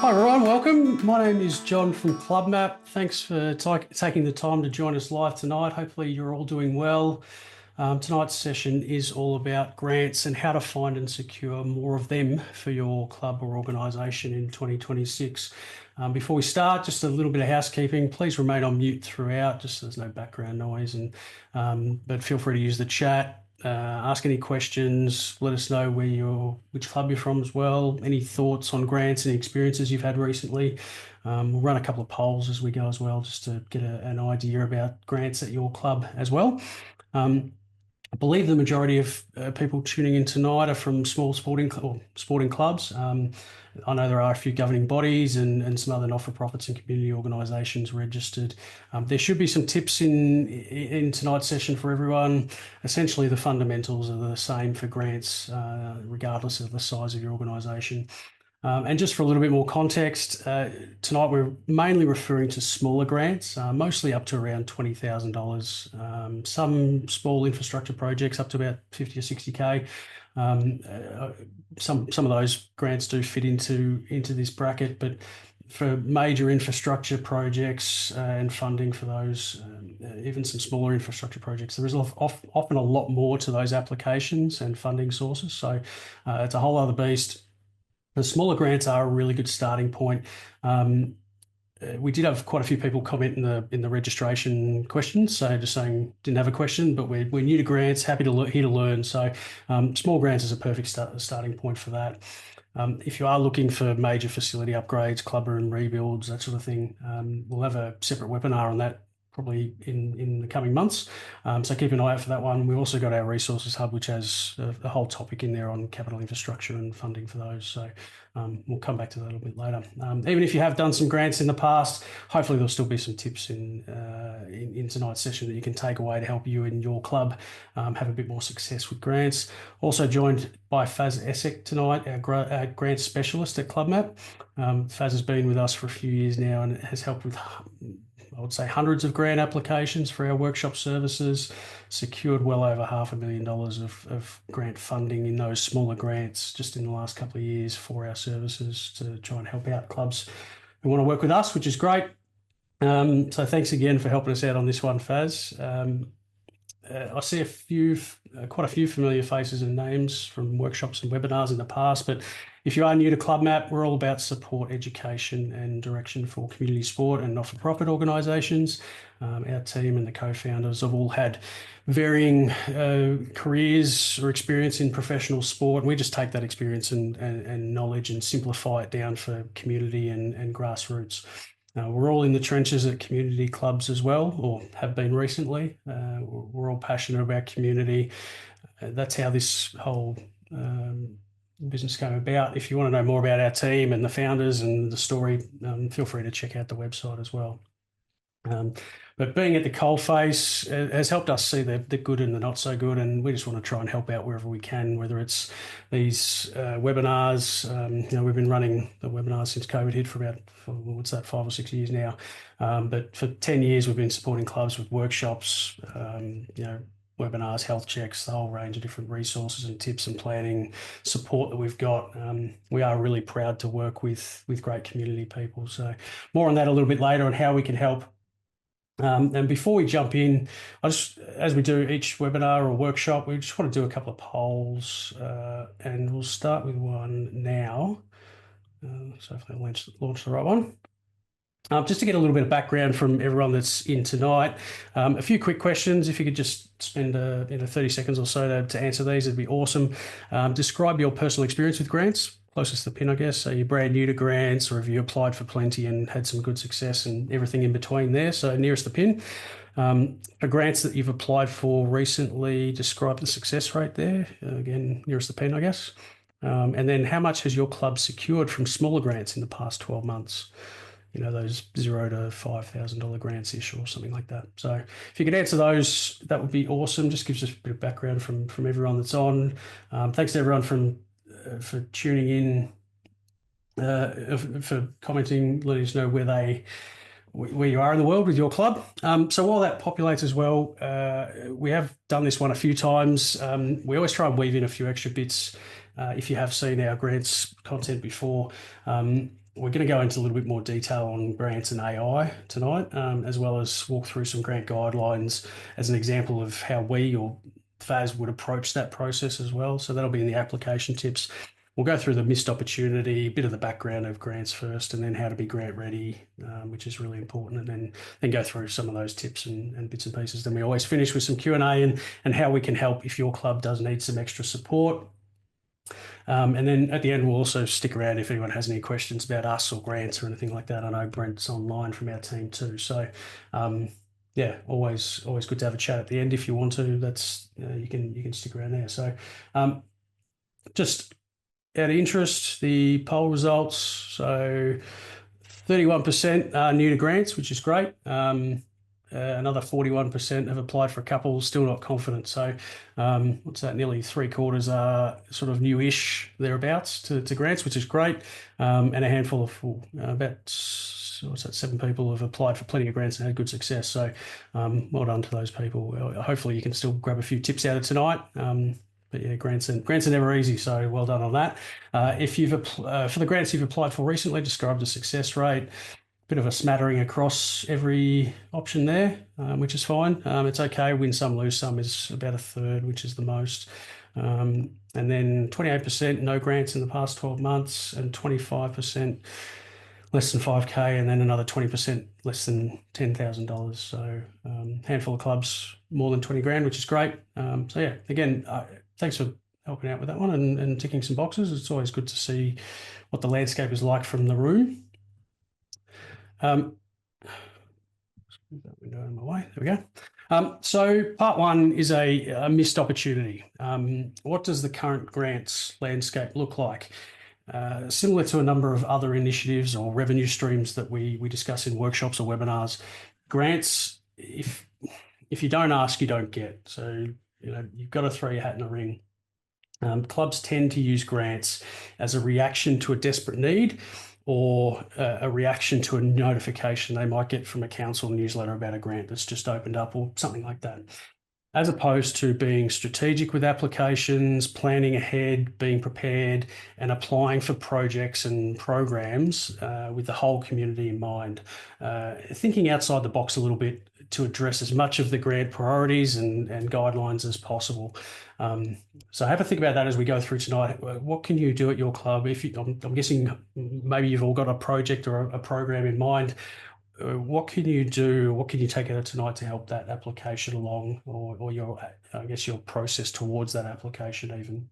Hi everyone, welcome. My name is John from CLUBMAP. Thanks for taking the time to join us live tonight. Hopefully you're all doing well. Tonight's session is all about grants and how to find and secure more of them for your club or organisation in 2026. Before we start, just a little bit of housekeeping. Please remain on mute throughout, just so there's no background noise, but feel free to use the chat. Ask any questions, let us know which club you're from as well, any thoughts on grants and experiences you've had recently. We'll run a couple of polls as we go as well, just to get an idea about grants at your club as well. I believe the majority of people tuning in tonight are from small sporting clubs. I know there are a few governing bodies and some other not-for-profits and community organisations registered. There should be some tips in tonight's session for everyone. Essentially, the fundamentals are the same for grants, regardless of the size of your organisation. And just for a little bit more context, tonight we're mainly referring to smaller grants, mostly up to around $20,000. Some small infrastructure projects up to about 50 or 60K. Some of those grants do fit into this bracket, but for major infrastructure projects and funding for those, even some smaller infrastructure projects, there is often a lot more to those applications and funding sources. So it's a whole other beast. The smaller grants are a really good starting point. We did have quite a few people comment in the registration questions, so just saying didn't have a question, but we're new to grants, here to learn. So small grants is a perfect starting point for that. If you are looking for major facility upgrades, club room rebuilds, that sort of thing, we'll have a separate webinar on that probably in the coming months. So keep an eye out for that one. We've also got our resources hub, which has a whole topic in there on capital infrastructure and funding for those. So we'll come back to that a little bit later. Even if you have done some grants in the past, hopefully there'll still be some tips in tonight's session that you can take away to help you and your club have a bit more success with grants. Also joined by Faz Essek tonight, our grant specialist at CLUBMAP. Faz has been with us for a few years now and has helped with, I would say, hundreds of grant applications for our workshop services, secured well over $500,000 of grant funding in those smaller grants just in the last couple of years for our services to try and help out clubs who want to work with us, which is great. So thanks again for helping us out on this one, Faz. I see quite a few familiar faces and names from workshops and webinars in the past, but if you are new to CLUBMAP, we're all about support, education and direction for community sport and not-for-profit organisations. Our team and the co-founders have all had varying careers or experience in professional sport. We just take that experience and knowledge and simplify it down for community and grassroots. We're all in the trenches at community clubs as well, or have been recently. We're all passionate about community. That's how this whole business came about. If you want to know more about our team and the founders and the story, feel free to check out the website as well. But being at the coalface has helped us see the good and the not so good, and we just want to try and help out wherever we can, whether it's these webinars. We've been running the webinars since COVID hit for 5 or 6 years now. But for 10 years, we've been supporting clubs with workshops, webinars, health checks, the whole range of different resources and tips and planning support that we've got. We are really proud to work with great community people. So more on that a little bit later on how we can help. And before we jump in, as we do each webinar or workshop, we just want to do a couple of polls, and we'll start with one now. So if I launch the right one. Just to get a little bit of background from everyone that's in tonight, a few quick questions. If you could just spend 30 seconds or so to answer these, it'd be awesome. Describe your personal experience with grants, closest to the pin, I guess. So you're brand new to grants, or have you applied for plenty and had some good success and everything in between there? So nearest the pin. For grants that you've applied for recently, describe the success rate there. Again, nearest the pin, I guess. And then how much has your club secured from smaller grants in the past 12 months? Those $0 to $5,000 grants-ish or something like that. So if you could answer those, that would be awesome. Just gives us a bit of background from everyone that's on. Thanks to everyone for tuning in, for commenting, letting us know where you are in the world with your club. So while that populates as well, we have done this one a few times. We always try and weave in a few extra bits. If you have seen our grants content before, we're going to go into a little bit more detail on grants and AI tonight, as well as walk through some grant guidelines as an example of how we or FAS would approach that process as well. So that'll be in the application tips. We'll go through the missed opportunity, a bit of the background of grants first, and then how to be grant ready, which is really important, and then go through some of those tips and bits and pieces. Then we always finish with some Q&A and how we can help if your club does need some extra support. And then at the end, we'll also stick around if anyone has any questions about us or grants or anything like that. I know Brent's online from our team too. So, yeah, always good to have a chat at the end if you want to. That's you can stick around there. So, just out of interest, the poll results. So, 31% are new to grants, which is great. Another 41% have applied for a couple, still not confident. So, what's that? Nearly 3/4 are sort of newish thereabouts to grants, which is great. And a handful of about 7 people have applied for plenty of grants and had good success. So, well done to those people. Hopefully, you can still grab a few tips out of tonight. But yeah, grants are never easy, so well done on that. If you've for the grants you've applied for recently, describe the success rate. Bit of a smattering across every option there, which is fine. It's okay. Win some, lose some is about a third, which is the most. And then 28% no grants in the past 12 months, and 25% less than 5K, and then another 20% less than $10,000. So handful of clubs more than 20 grand, which is great. So yeah, again, thanks for helping out with that one and ticking some boxes. It's always good to see what the landscape is like from the room. Move that window out of my way. There we go. So part one is a missed opportunity. What does the current grants landscape look like? Similar to a number of other initiatives or revenue streams that we discuss in workshops or webinars, grants, if you don't ask, you don't get. So you've got to throw your hat in the ring. Clubs tend to use grants as a reaction to a desperate need, or a reaction to a notification they might get from a council newsletter about a grant that's just opened up or something like that, as opposed to being strategic with applications, planning ahead, being prepared, and applying for projects and programs with the whole community in mind. Thinking outside the box a little bit to address as much of the grant priorities and guidelines as possible. So have a think about that as we go through tonight. What can you do at your club? I'm guessing maybe you've all got a project or a program in mind. What can you do? What can you take out of tonight to help that application along, or your process towards that application even?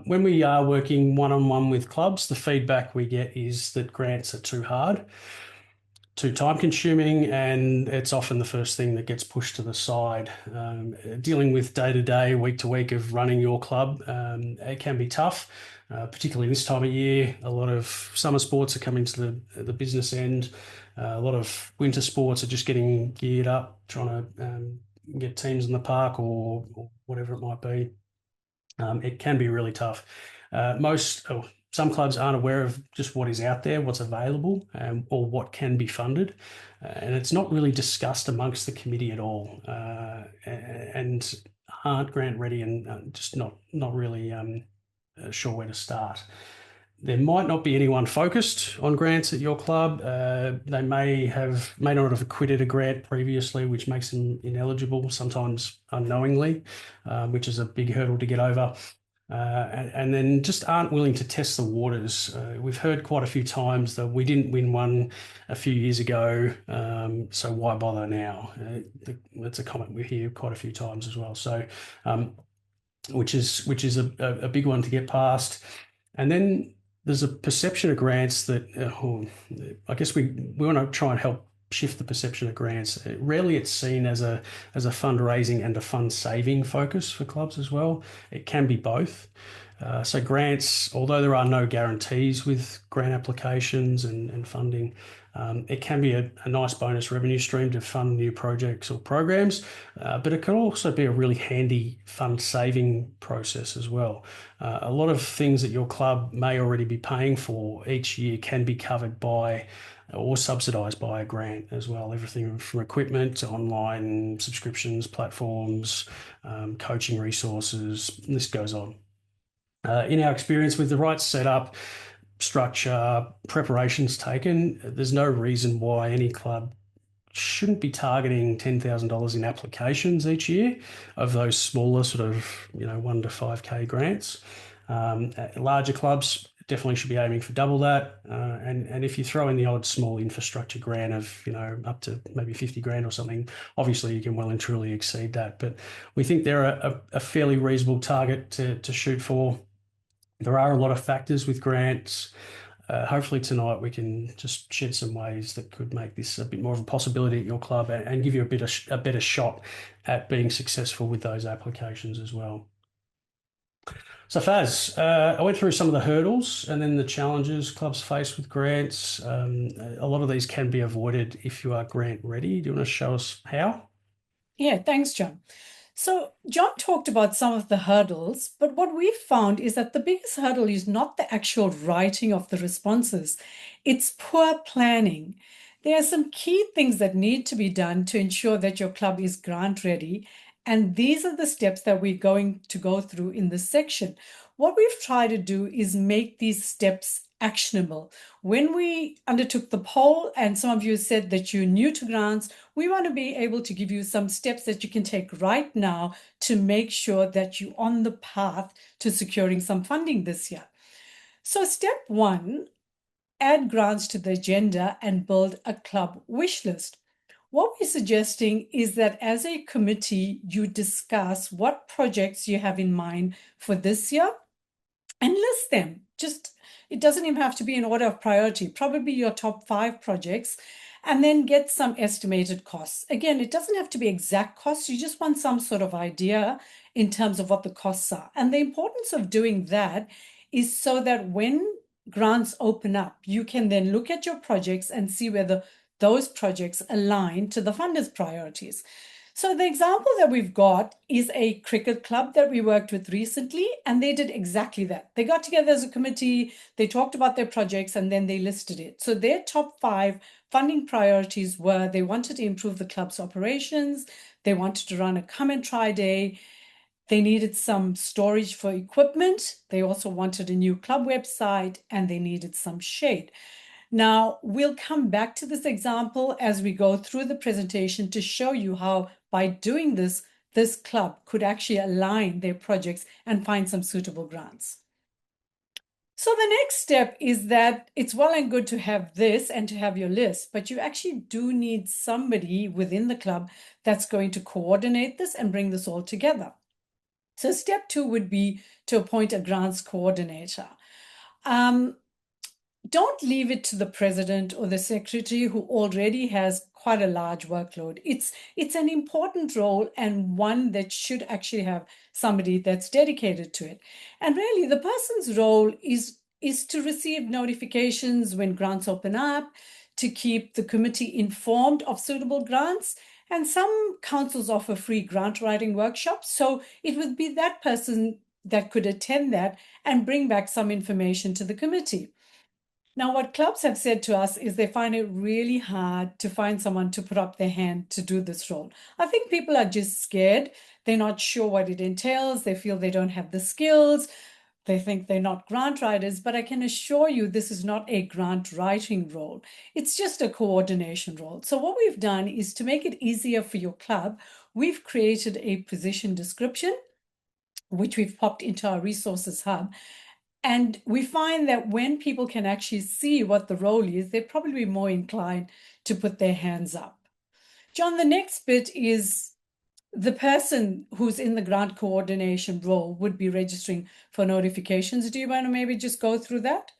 When we are working one-on-one with clubs, the feedback we get is that grants are too hard, too time-consuming, and it's often the first thing that gets pushed to the side. Dealing with day-to-day, week-to-week of running your club, it can be tough, particularly this time of year. A lot of summer sports are coming to the business end. A lot of winter sports are just getting geared up, trying to get teams in the park or whatever it might be. It can be really tough. Some clubs aren't aware of just what is out there, what's available, or what can be funded. And it's not really discussed amongst the committee at all, and aren't grant ready and just not really sure where to start. There might not be anyone focused on grants at your club. They may not have acquitted a grant previously, which makes them ineligible, sometimes unknowingly, which is a big hurdle to get over. And then just aren't willing to test the waters. We've heard quite a few times that we didn't win one a few years ago, so why bother now? That's a comment we hear quite a few times as well. So, which is a big one to get past. And then there's a perception of grants that I guess we want to try and help shift the perception of grants. Rarely it's seen as a fundraising and a fund saving focus for clubs as well. It can be both. So grants, although there are no guarantees with grant applications and funding, it can be a nice bonus revenue stream to fund new projects or programs, but it can also be a really handy fund saving process as well. A lot of things that your club may already be paying for each year can be covered by or subsidised by a grant as well. Everything from equipment to online subscriptions, platforms, coaching resources, list goes on. In our experience, with the right setup, structure, preparations taken, there's no reason why any club shouldn't be targeting $10,000 in applications each year of those smaller sort of, 1 to 5K grants. Larger clubs definitely should be aiming for double that. And if you throw in the odd small infrastructure grant of, up to maybe 50 grand or something, obviously you can well and truly exceed that. But we think they're a fairly reasonable target to shoot for. There are a lot of factors with grants. Hopefully tonight we can just shed some ways that could make this a bit more of a possibility at your club and give you a better shot at being successful with those applications as well. So Faz, I went through some of the hurdles and then the challenges clubs face with grants. A lot of these can be avoided if you are grant ready. Do you want to show us how? Yeah, thanks, John. So, John talked about some of the hurdles, but what we found is that the biggest hurdle is not the actual writing of the responses, it's poor planning. There are some key things that need to be done to ensure that your club is grant ready, and these are the steps that we're going to go through in this section. What we've tried to do is make these steps actionable. When we undertook the poll, and some of you said that you're new to grants, we want to be able to give you some steps that you can take right now to make sure that you're on the path to securing some funding this year. So, step one, add grants to the agenda and build a club wish list. What we're suggesting is that as a committee, you discuss what projects you have in mind for this year and list them. It doesn't even have to be in order of priority, probably your top 5 projects, and then get some estimated costs. Again, it doesn't have to be exact costs, you just want some sort of idea in terms of what the costs are. And the importance of doing that is so that when grants open up, you can then look at your projects and see whether those projects align to the funders' priorities. So the example that we've got is a cricket club that we worked with recently, and they did exactly that. They got together as a committee, they talked about their projects, and then they listed it. So their top 5 funding priorities were they wanted to improve the club's operations, they wanted to run a come and try day, they needed some storage for equipment, they also wanted a new club website, and they needed some shade. Now, we'll come back to this example as we go through the presentation to show you how, by doing this, this club could actually align their projects and find some suitable grants. So the next step is that it's well and good to have this and to have your list, but you actually do need somebody within the club that's going to coordinate this and bring this all together. So step 2 would be to appoint a grants coordinator. Don't leave it to the president or the secretary who already has quite a large workload. It's an important role and one that should actually have somebody that's dedicated to it. And really, the person's role is to receive notifications when grants open up, to keep the committee informed of suitable grants. And some councils offer free grant writing workshops. So it would be that person that could attend that and bring back some information to the committee. Now, what clubs have said to us is they find it really hard to find someone to put up their hand to do this role. I think people are just scared. They're not sure what it entails. They feel they don't have the skills. They think they're not grant writers, but I can assure you this is not a grant writing role. It's just a coordination role. So what we've done is to make it easier for your club, we've created a position description, which we've popped into our resources hub. And we find that when people can actually see what the role is, they're probably more inclined to put their hands up. John, the next bit is the person who's in the grant coordination role would be registering for notifications. Do you want to maybe just go through that?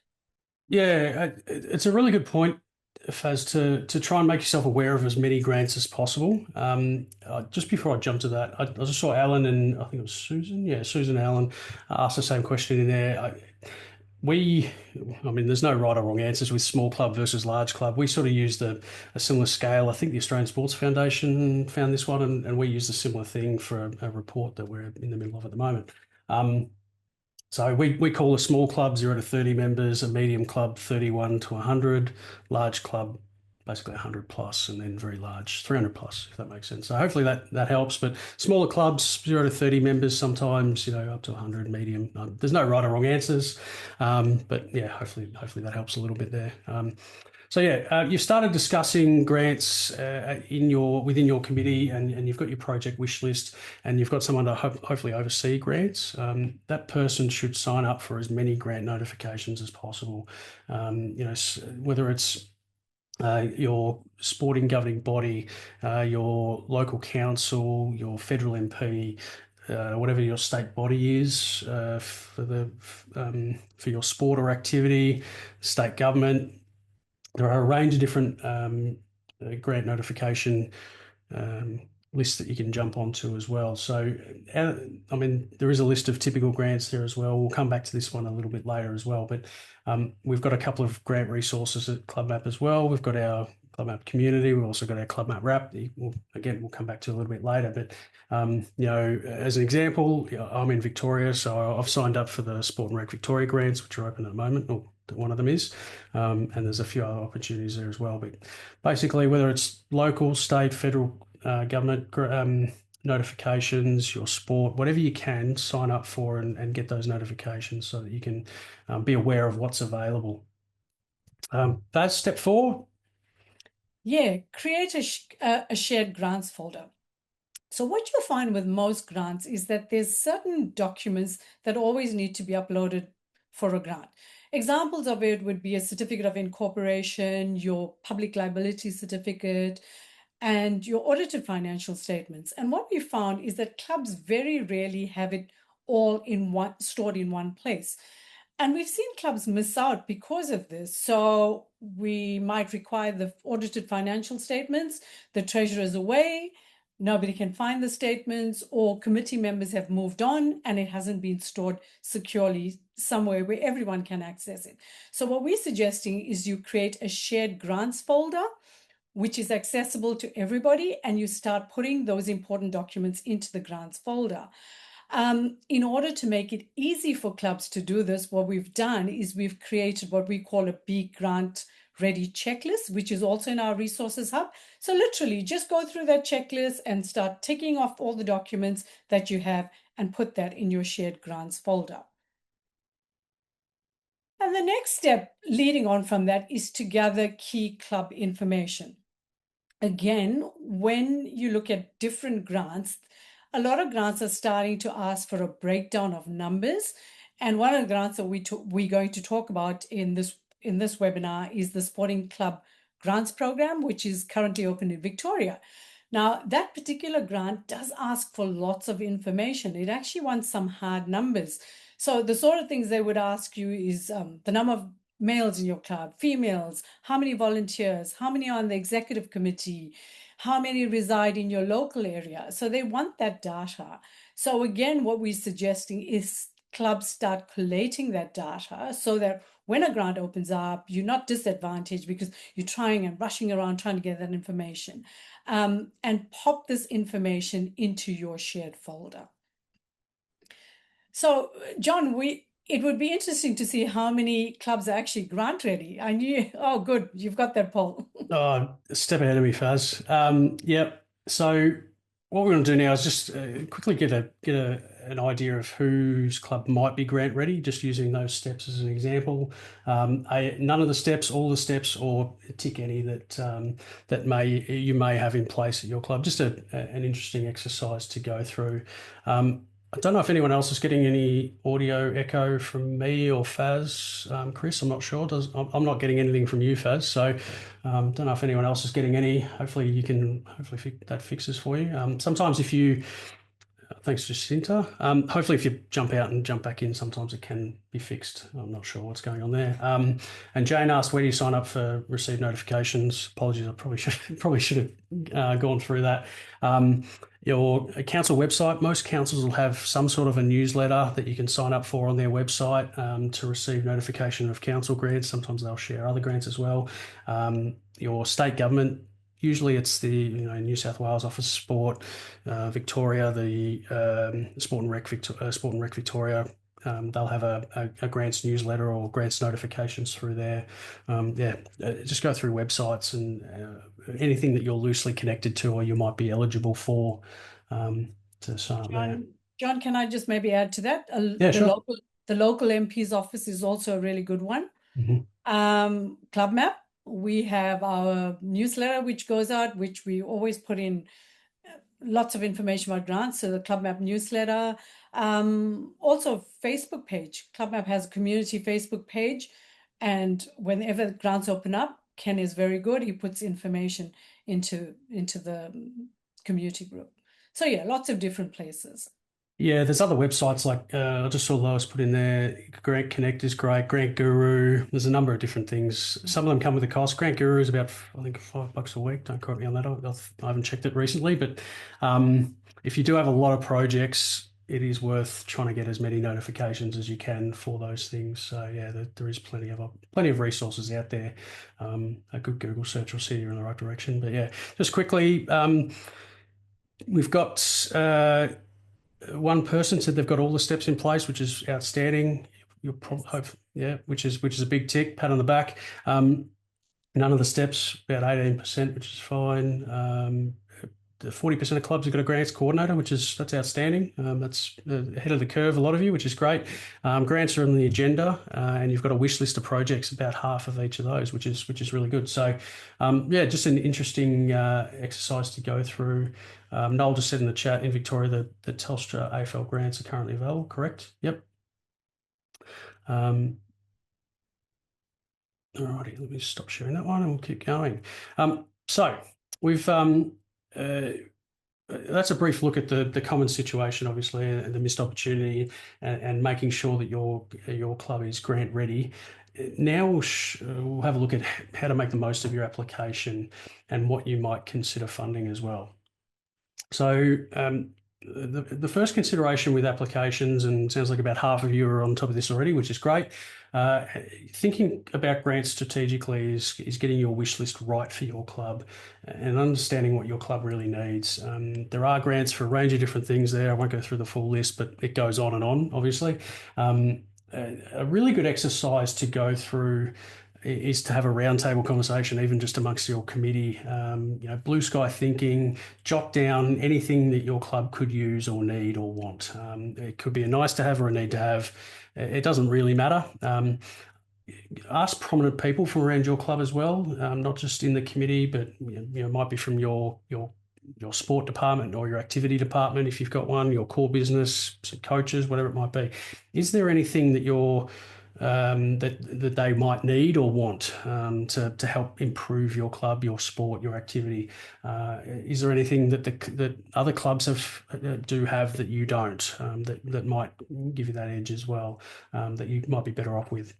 Yeah, it's a really good point, Faz, to try and make yourself aware of as many grants as possible. Just before I jump to that, I just saw Alan and I think it was Susan. Yeah, Susan Allen asked the same question in there. I mean, there's no right or wrong answers with small club versus large club. We sort of used a similar scale. I think the Australian Sports Foundation found this one, and we used a similar thing for a report that we're in the middle of at the moment. So we call a small club 0 to 30 members, a medium club 31 to 100, large club basically 100 plus, and then very large 300 plus, if that makes sense. So hopefully that helps. But smaller clubs, 0 to 30 members, sometimes up to 100, medium. There's no right or wrong answers, but yeah, hopefully that helps a little bit there. So yeah, you've started discussing grants within your committee, and you've got your project wish list, and you've got someone to hopefully oversee grants. That person should sign up for as many grant notifications as possible. Whether it's your sporting governing body, your local council, your federal MP, whatever your state body is for your sport or activity, state government. There are a range of different grant notification um, lists that you can jump onto as well. So, I mean, there is a list of typical grants there as well. We'll come back to this one a little bit later as well. But we've got a couple of grant resources at CLUBMAP as well. We've got our CLUBMAP community. We've also got our CLUBMAP wrap. We'll come back to a little bit later. But as an example, I'm in Victoria, so I've signed up for the Sport and Rec Victoria grants, which are open at the moment. Or one of them is, and there's a few other opportunities there as well. But basically, whether it's local, state, federal government notifications, your sport, whatever you can, sign up for and get those notifications so that you can be aware of what's available. That's step 4. Yeah, create a shared grants folder. So what you'll find with most grants is that there's certain documents that always need to be uploaded for a grant. Examples of it would be a certificate of incorporation, your public liability certificate, and your audited financial statements. And what we found is that clubs very rarely have it all stored in one place. And we've seen clubs miss out because of this. So we might require the audited financial statements, the treasurer's away, nobody can find the statements, or committee members have moved on and it hasn't been stored securely somewhere where everyone can access it. So what we're suggesting is you create a shared grants folder, which is accessible to everybody, and you start putting those important documents into the grants folder. In order to make it easy for clubs to do this, what we've done is we've created what we call a big grant ready checklist, which is also in our resources hub. So literally just go through that checklist and start ticking off all the documents that you have and put that in your shared grants folder. And the next step leading on from that is to gather key club information. Again, when you look at different grants, a lot of grants are starting to ask for a breakdown of numbers. And one of the grants that we're going to talk about in this webinar is the Sporting Club Grants Program, which is currently open in Victoria. Now, that particular grant does ask for lots of information. It actually wants some hard numbers. So the sort of things they would ask you is the number of males in your club, females, how many volunteers, how many are on the executive committee, how many reside in your local area. So they want that data. So again, what we're suggesting is clubs start collating that data so that when a grant opens up, you're not disadvantaged because you're trying and rushing around trying to get that information. And pop this information into your shared folder. So, John, it would be interesting to see how many clubs are actually grant ready. I knew, oh, good, you've got that poll. Oh, step ahead of me, Faz. Yep. So what we're going to do now is just quickly get an idea of whose club might be grant ready, just using those steps as an example. None of the steps, all the steps, or tick any that you may have in place at your club. Just an interesting exercise to go through. I don't know if anyone else is getting any audio echo from me or Faz. Chris, I'm not sure. I'm not getting anything from you, Faz. So don't know if anyone else is getting any. Hopefully that fixes for you. Sometimes if you Thanks, Jacinta. Hopefully, if you jump out and jump back in, sometimes it can be fixed. I'm not sure what's going on there. And Jane asked, where do you sign up for receive notifications? Apologies, I probably should have gone through that. Your council website, most councils will have some sort of a newsletter that you can sign up for on their website to receive notification of council grants. Sometimes they'll share other grants as well. Your state government, usually it's the New South Wales Office of Sport, Victoria, the Sport and Rec Victoria, they'll have a grants newsletter or grants notifications through there. Yeah, just go through websites and anything that you're loosely connected to or you might be eligible for to sign up there. John, can I just maybe add to that? Yeah, sure. The local MP's office is also a really good one. Mhm. CLUBMAP, we have our newsletter which goes out, which we always put in lots of information about grants. So the CLUBMAP newsletter, also Facebook page. CLUBMAP has a community Facebook page, and whenever grants open up, Ken is very good. He puts information into the community group. So yeah, lots of different places. Yeah, there's other websites like I just saw Lois put in there. Grant Connect is great. Grant Guru. There's a number of different things. Some of them come with a cost. Grant Guru is about I think $5 a week. Don't quote me on that. I haven't checked it recently, but if you do have a lot of projects, it is worth trying to get as many notifications as you can for those things. So yeah, there is plenty of resources out there. A good Google search will see you in the right direction. But yeah, just quickly, we've got. One person said they've got all the steps in place, which is outstanding. You'll probably hope, yeah, which is a big tick, pat on the back. None of the steps, about 18%, which is fine. The 40% of clubs have got a grants coordinator, that's outstanding. That's ahead of the curve, a lot of you, which is great. Grants are on the agenda, and you've got a wish list of projects, about half of each of those, which is really good. So, yeah, just an interesting exercise to go through. Noel just said in the chat in Victoria that Telstra AFL grants are currently available, correct? Yep. Alrighty, let me stop sharing that one and we'll keep going. So we've that's a brief look at the common situation, obviously, and the missed opportunity, and making sure that your club is grant ready. Now we'll have a look at how to make the most of your application and what you might consider funding as well. So the first consideration with applications, and sounds like about half of you are on top of this already, which is great. Thinking about grants strategically is getting your wish list right for your club and understanding what your club really needs. There are grants for a range of different things there. I won't go through the full list, but it goes on and on, obviously. A really good exercise to go through is to have a roundtable conversation, even just amongst your committee. Blue sky thinking, jot down anything that your club could use or need or want. It could be a nice to have or a need to have. It doesn't really matter. Ask prominent people from around your club as well, not just in the committee, but might be from your sport department or your activity department if you've got one, your core business, some coaches, whatever it might be. Is there anything that that they might need or want to help improve your club, your sport, your activity? Is there anything that other clubs do have that you don't, that might give you that edge as well, that you might be better off with?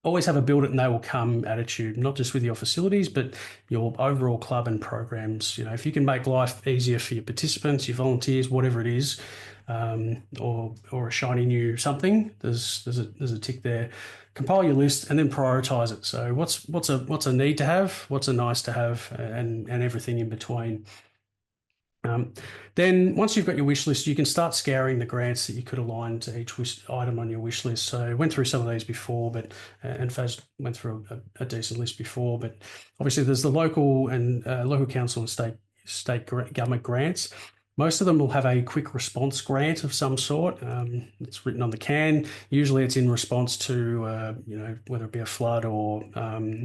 Always have a build it and they will come attitude, not just with your facilities, but your overall club and programs. If you can make life easier for your participants, your volunteers, whatever it is, or a shiny new something, there's a tick there. Compile your list and then prioritize it. So what's a need to have, what's a nice to have, and everything in between. Then once you've got your wish list, you can start scouring the grants that you could align to each item on your wish list. So I went through some of these before, but and Faz went through a decent list before. But obviously, there's the local and local council and state government grants. Most of them will have a quick response grant of some sort. It's written on the can. Usually, it's in response to whether it be a flood or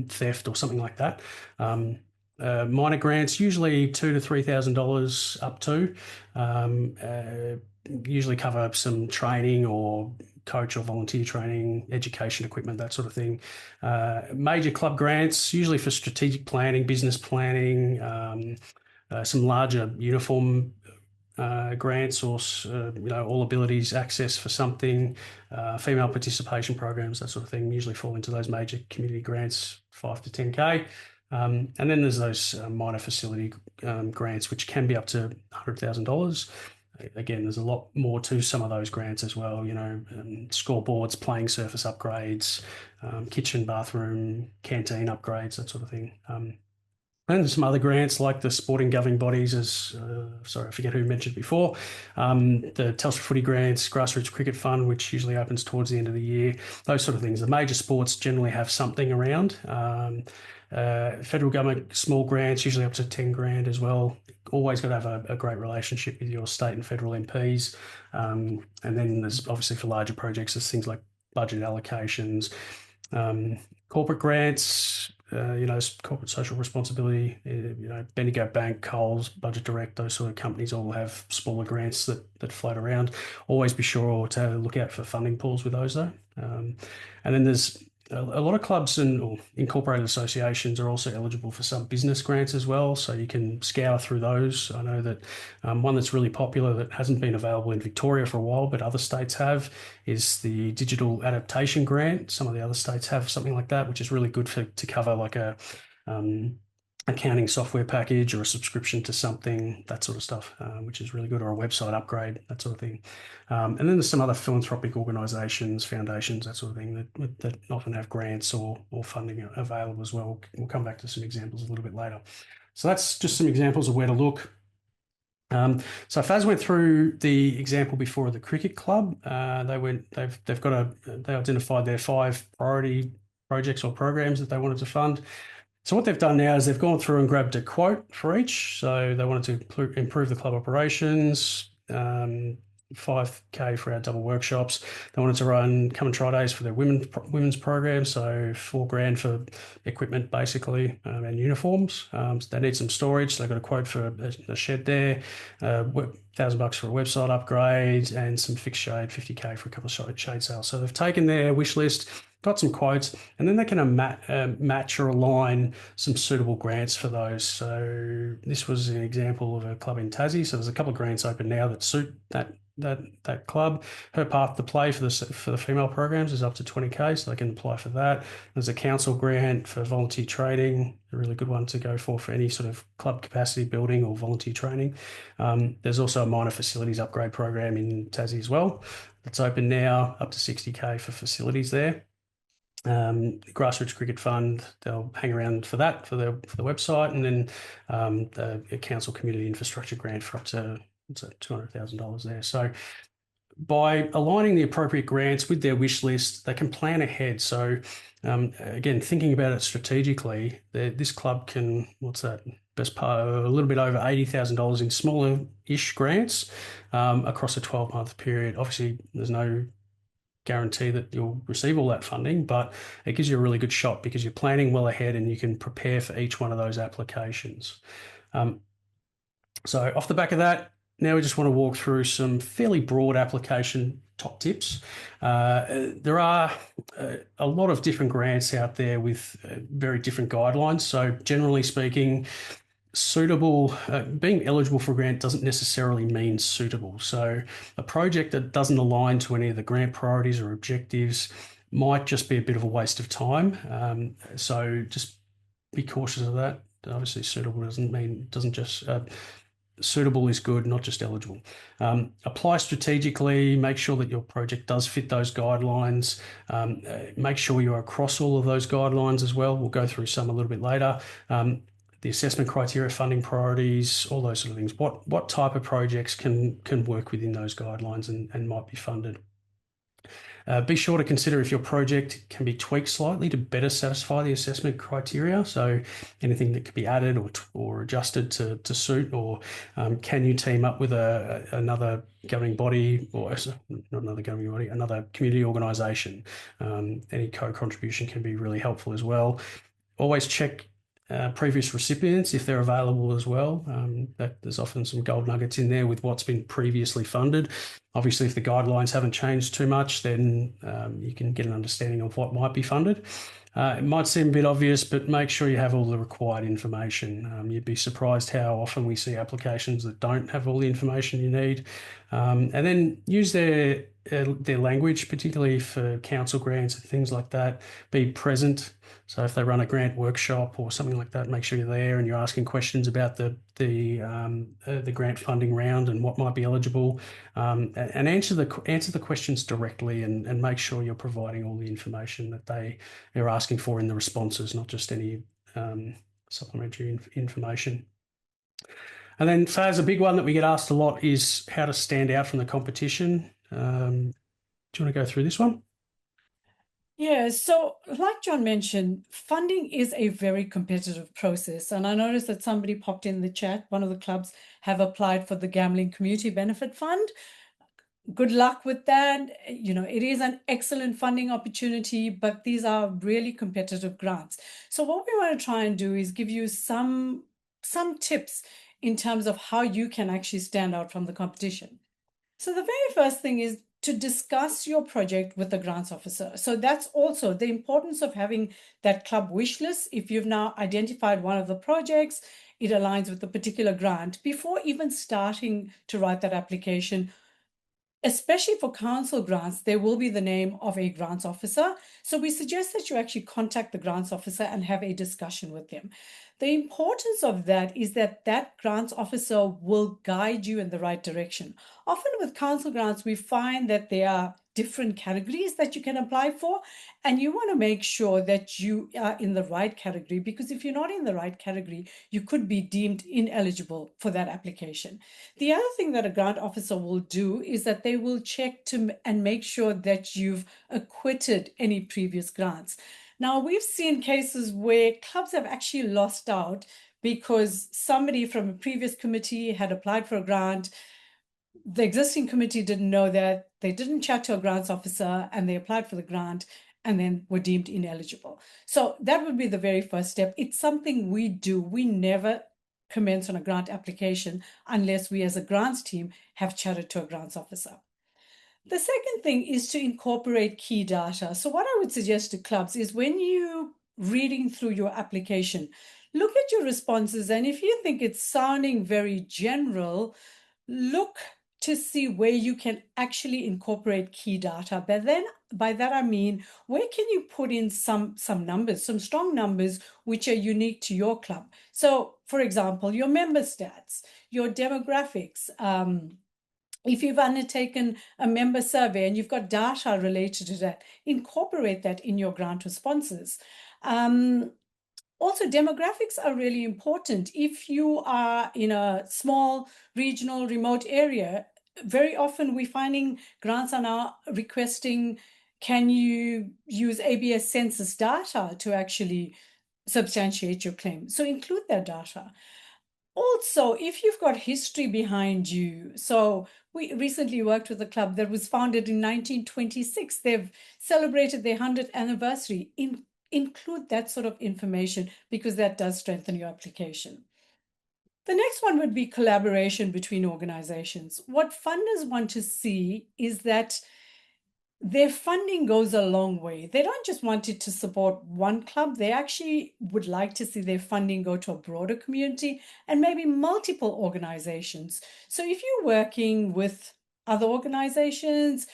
theft or something like that. Minor grants, usually $2,000 to $3,000 up to, usually cover some training or coach or volunteer training, education equipment, that sort of thing. Major club grants, usually for strategic planning, business planning, some larger uniform grants or all abilities access for something, female participation programs, that sort of thing, usually fall into those major community grants, 5 to 10K. And then there's those minor facility grants, which can be up to $100,000. Again, there's a lot more to some of those grants as well, scoreboards, playing surface upgrades, kitchen, bathroom, canteen upgrades, that sort of thing. And some other grants like the sporting governing bodies, as sorry, I forget who mentioned before, the Telstra Footy grants, Grassroots Cricket Fund, which usually opens towards the end of the year, those sort of things. The major sports generally have something around. Federal government small grants, usually up to 10 grand as well. Always got to have a great relationship with your state and federal MPs. And then there's obviously for larger projects, there's things like budget allocations, um, corporate grants, corporate social responsibility, Bendigo Bank, Coles, Budget Direct, those sort of companies all have smaller grants that float around. Always be sure to look out for funding pools with those though. And then there's a lot of clubs and or incorporated associations are also eligible for some business grants as well. So you can scour through those. I know that one that's really popular that hasn't been available in Victoria for a while, but other states have, is the Digital Adaptation Grant. Some of the other states have something like that, which is really good to cover like a accounting software package or a subscription to something, that sort of stuff, which is really good, or a website upgrade, that sort of thing. And then there's some other philanthropic organisations, foundations, that sort of thing that often have grants or funding available as well. We'll come back to some examples a little bit later. So that's just some examples of where to look. So Faz went through the example before of the cricket club. They identified their 5 priority projects or programs that they wanted to fund. So what they've done now is they've gone through and grabbed a quote for each. So they wanted to improve the club operations, 5K for our double workshops. They wanted to run come and try days for their women's program, so 4 grand for equipment basically, and uniforms. So they need some storage. So they've got a quote for a shed there, $1,000 for a website upgrade, and some fixed shade, 50K for a couple of shade sales. So they've taken their wish list, got some quotes, and then they can match or align some suitable grants for those. So this was an example of a club in Tassie. So there's a couple of grants open now that suit that club. Her path to play for the female programs is up to 20K, so they can apply for that. There's a council grant for volunteer training, a really good one to go for any sort of club capacity building or volunteer training. There's also a minor facilities upgrade program in Tassie as well. That's open now, up to 60K for facilities there. Grassroots Cricket Fund, they'll hang around for that for the website, and then the council community infrastructure grant for up to $200,000 there. So by aligning the appropriate grants with their wish list, they can plan ahead. So again, thinking about it strategically, this club can, best part, a little bit over $80,000 in smaller-ish grants across a 12-month period. Obviously, there's no guarantee that you'll receive all that funding, but it gives you a really good shot because you're planning well ahead and you can prepare for each one of those applications. So off the back of that, now we just want to walk through some fairly broad application top tips. There are a lot of different grants out there with very different guidelines. So generally speaking, being eligible for a grant doesn't necessarily mean suitable. So a project that doesn't align to any of the grant priorities or objectives might just be a bit of a waste of time. So just be cautious of that. Obviously, suitable doesn't just suitable is good, not just eligible. Apply strategically, make sure that your project does fit those guidelines. Make sure you're across all of those guidelines as well. We'll go through some a little bit later. The assessment criteria, funding priorities, all those sort of things. What type of projects can work within those guidelines and might be funded? Be sure to consider if your project can be tweaked slightly to better satisfy the assessment criteria. So anything that could be added or adjusted to suit, or can you team up with another governing body, or not another governing body, another community organisation? Any co-contribution can be really helpful as well. Always check previous recipients if they're available as well. There's often some gold nuggets in there with what's been previously funded. Obviously, if the guidelines haven't changed too much, then you can get an understanding of what might be funded. It might seem a bit obvious, but make sure you have all the required information. You'd be surprised how often we see applications that don't have all the information you need. And then use their language, particularly for council grants and things like that. Be present. So if they run a grant workshop or something like that, make sure you're there and you're asking questions about the grant funding round and what might be eligible, and answer the questions directly, and make sure you're providing all the information that they're asking for in the responses, not just any supplementary information. And then, Faz, a big one that we get asked a lot is how to stand out from the competition. Do you want to go through this one? Yeah, so like John mentioned, funding is a very competitive process. And I noticed that somebody popped in the chat, one of the clubs have applied for the Gambling Community Benefit Fund. Good luck with that. You know, it is an excellent funding opportunity, but these are really competitive grants. So what we want to try and do is give you some tips in terms of how you can actually stand out from the competition. So the very first thing is to discuss your project with the grants officer. So that's also the importance of having that club wish list. If you've now identified one of the projects, it aligns with a particular grant. Before even starting to write that application, especially for council grants, there will be the name of a grants officer. So we suggest that you actually contact the grants officer and have a discussion with them. The importance of that is that that grants officer will guide you in the right direction. Often with council grants, we find that there are different categories that you can apply for, and you want to make sure that you are in the right category, because if you're not in the right category, you could be deemed ineligible for that application. The other thing that a grant officer will do is that they will check to and make sure that you've acquitted any previous grants. Now, we've seen cases where clubs have actually lost out because somebody from a previous committee had applied for a grant. The existing committee didn't know that, they didn't chat to a grants officer, and they applied for the grant and then were deemed ineligible. So that would be the very first step. It's something we do. We never commence on a grant application unless we as a grants team have chatted to a grants officer. The second thing is to incorporate key data. So what I would suggest to clubs is when you reading through your application, look at your responses, and if you think it's sounding very general, look to see where you can actually incorporate key data. But then by that I mean, where can you put in some numbers, some strong numbers which are unique to your club? So for example, your member stats, your demographics, if you've undertaken a member survey and you've got data related to that, incorporate that in your grant responses. Also, demographics are really important. If you are in a small, regional, remote area, very often we're finding grants are now requesting, can you use ABS census data to actually substantiate your claim? So include that data. Also, if you've got history behind you, so we recently worked with a club that was founded in 1926. They've celebrated their 100th anniversary. Include that sort of information because that does strengthen your application. The next one would be collaboration between organizations. What funders want to see is that their funding goes a long way. They don't just want it to support one club. They actually would like to see their funding go to a broader community and maybe multiple organizations. So if you're working with other organizations,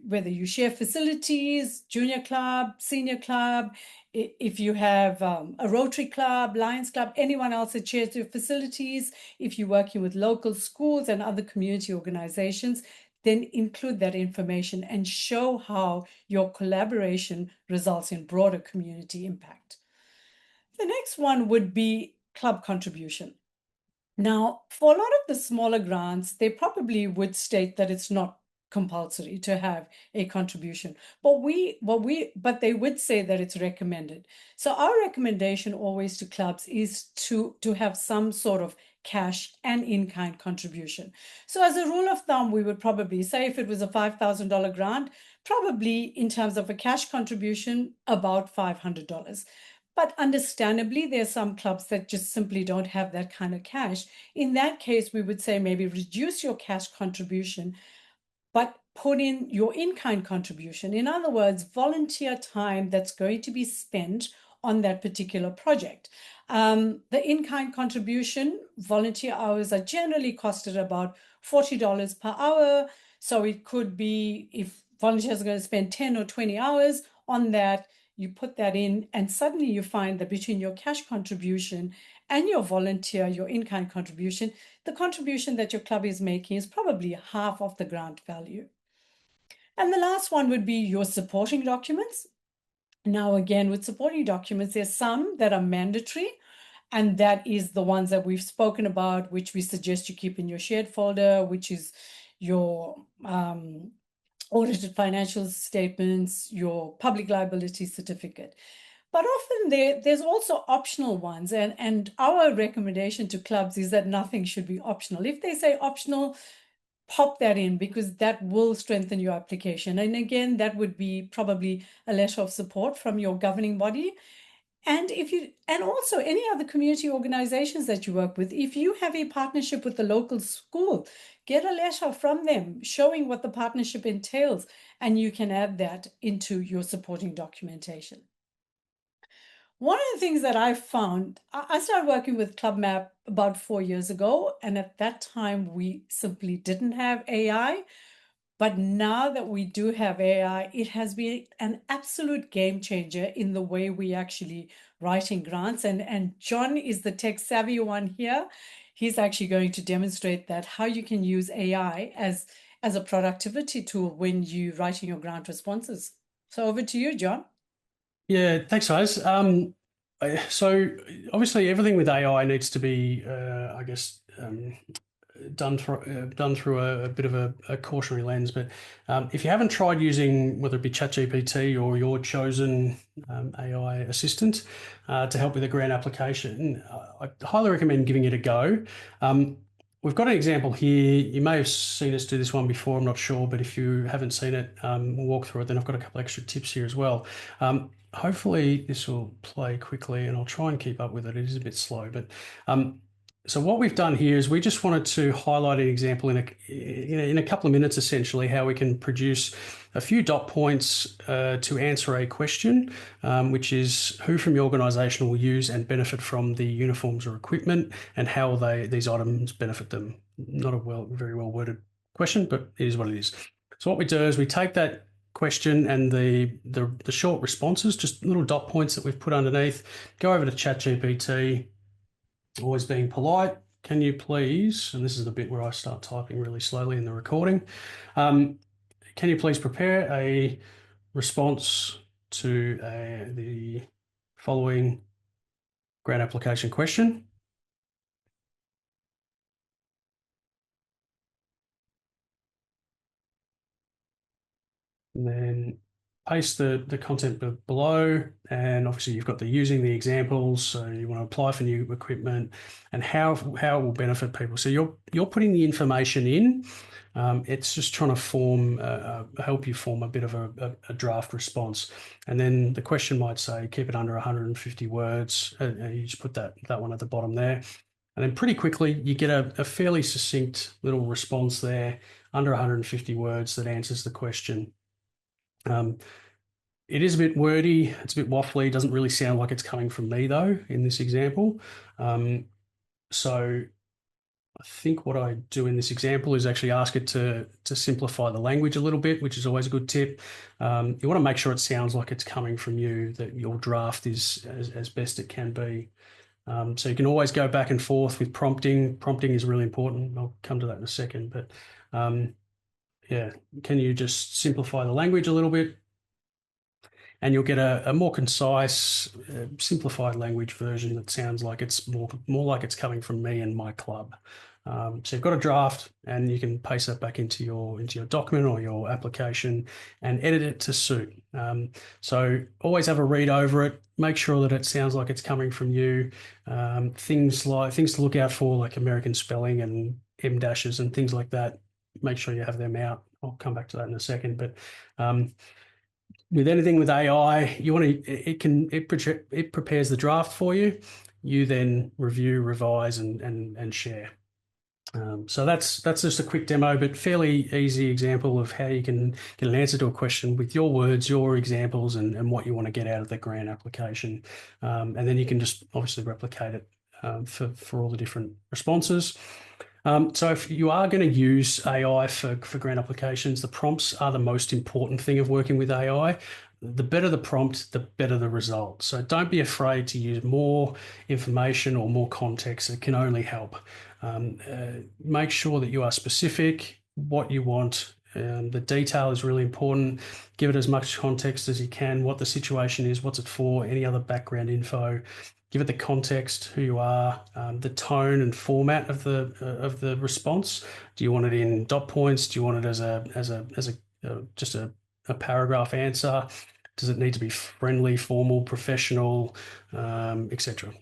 whether you share facilities, junior club, senior club, if you have a Rotary Club, Lions Club, anyone else that shares your facilities, if you're working with local schools and other community organizations, then include that information and show how your collaboration results in broader community impact. The next one would be club contribution. Now, for a lot of the smaller grants, they probably would state that it's not compulsory to have a contribution, but they would say that it's recommended. So our recommendation always to clubs is to have some sort of cash and in-kind contribution. So as a rule of thumb, we would probably say if it was a $5,000 grant, probably in terms of a cash contribution, about $500. But understandably, there are some clubs that just simply don't have that kind of cash. In that case, we would say maybe reduce your cash contribution, but put in your in-kind contribution. In other words, volunteer time that's going to be spent on that particular project. The in-kind contribution, volunteer hours are generally costed about $40 per hour. So it could be, if volunteers are going to spend 10 or 20 hours on that, you put that in, and suddenly you find that between your cash contribution and your volunteer, your in-kind contribution, the contribution that your club is making is probably half of the grant value. And the last one would be your supporting documents. Now, again, with supporting documents, there's some that are mandatory. And that is the ones that we've spoken about, which we suggest you keep in your shared folder, which is your audited financial statements, your public liability certificate. But often there's also optional ones. And our recommendation to clubs is that nothing should be optional. If they say optional, pop that in because that will strengthen your application. And again, that would be probably a letter of support from your governing body. And also any other community organizations that you work with, if you have a partnership with the local school, get a letter from them showing what the partnership entails, and you can add that into your supporting documentation. One of the things that I found, I started working with CLUBMAP about 4 years ago, and at that time we simply didn't have AI. But now that we do have AI, it has been an absolute game changer in the way we actually writing grants. And John is the tech savvy one here. He's actually going to demonstrate that how you can use AI as a productivity tool when you writing your grant responses. So over to you, John. Yeah, thanks, guys. So obviously everything with AI needs to be, I guess, done through a bit of a cautionary lens. But if you haven't tried using whether it be ChatGPT or your chosen AI assistant to help with a grant application, I highly recommend giving it a go. We've got an example here. You may have seen us do this one before, I'm not sure, but if you haven't seen it, we'll walk through it. Then I've got a couple extra tips here as well. Hopefully this will play quickly and I'll try and keep up with it. It is a bit slow, but so what we've done here is we just wanted to highlight an example in a couple of minutes, essentially, how we can produce a few dot points to answer a question, which is who from your organisation will use and benefit from the uniforms or equipment, and how these items benefit them. Not a very well worded question, but it is what it is. So what we do is we take that question and the short responses, just little dot points that we've put underneath, go over to ChatGPT. Always being polite, can you please, and this is the bit where I start typing really slowly in the recording, can you please prepare a response to the following grant application question? And then paste the content below, and obviously you've got the using the examples, so you want to apply for new equipment and how it will benefit people. So you're putting the information in. It's just trying to help you form a bit of a draft response. And then the question might say keep it under 150 words, and you just put that one at the bottom there. And then pretty quickly you get a fairly succinct little response there under 150 words that answers the question. It is a bit wordy, it's a bit waffly, doesn't really sound like it's coming from me though in this example. So I think what I do in this example is actually ask it to simplify the language a little bit, which is always a good tip. You want to make sure it sounds like it's coming from you, that your draft is as best it can be. So you can always go back and forth with prompting. Prompting is really important. I'll come to that in a second, but yeah, can you just simplify the language a little bit? And you'll get a more concise, simplified language version that sounds like it's more like it's coming from me and my club. So you've got a draft, and you can paste that back into your document or your application and edit it to suit. So always have a read over it. Make sure that it sounds like it's coming from you. Things to look out for, like American spelling and M dashes and things like that. Make sure you have them out. I'll come back to that in a second, but with anything with AI, it prepares the draft for you. You then review, revise, and share. So that's just a quick demo, but fairly easy example of how you can get an answer to a question with your words, your examples, and what you want to get out of the grant application. And then you can just obviously replicate it for all the different responses. So if you are going to use AI for grant applications, the prompts are the most important thing of working with AI. The better the prompt, the better the result. So don't be afraid to use more information or more context. It can only help. Make sure that you are specific, what you want. The detail is really important. Give it as much context as you can, what the situation is, what's it for, any other background info. give it the context, who you are, the tone and format of the response. Do you want it in dot points? Do you want it as a just a paragraph answer? Does it need to be friendly, formal, professional, etc.?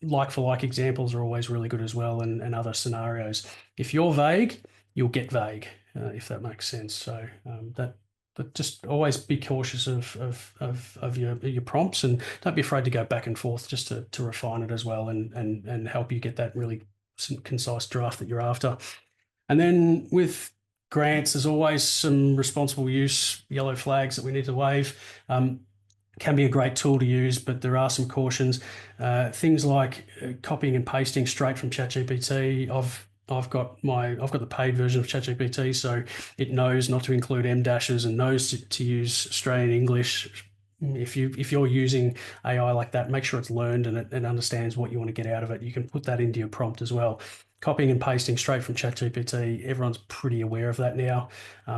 Like for like examples are always really good as well, and other scenarios. If you're vague, you'll get vague, if that makes sense. So that but just always be cautious of your prompts, and don't be afraid to go back and forth just to refine it as well, and help you get that really concise draft that you're after. And then with grants, there's always some responsible use yellow flags that we need to wave. Can be a great tool to use, but there are some cautions. Things like copying and pasting straight from ChatGPT. I've got the paid version of ChatGPT, so it knows not to include M dashes and knows to use Australian English. If you're using AI like that, make sure it's learned and it understands what you want to get out of it. You can put that into your prompt as well. Copying and pasting straight from ChatGPT, everyone's pretty aware of that now.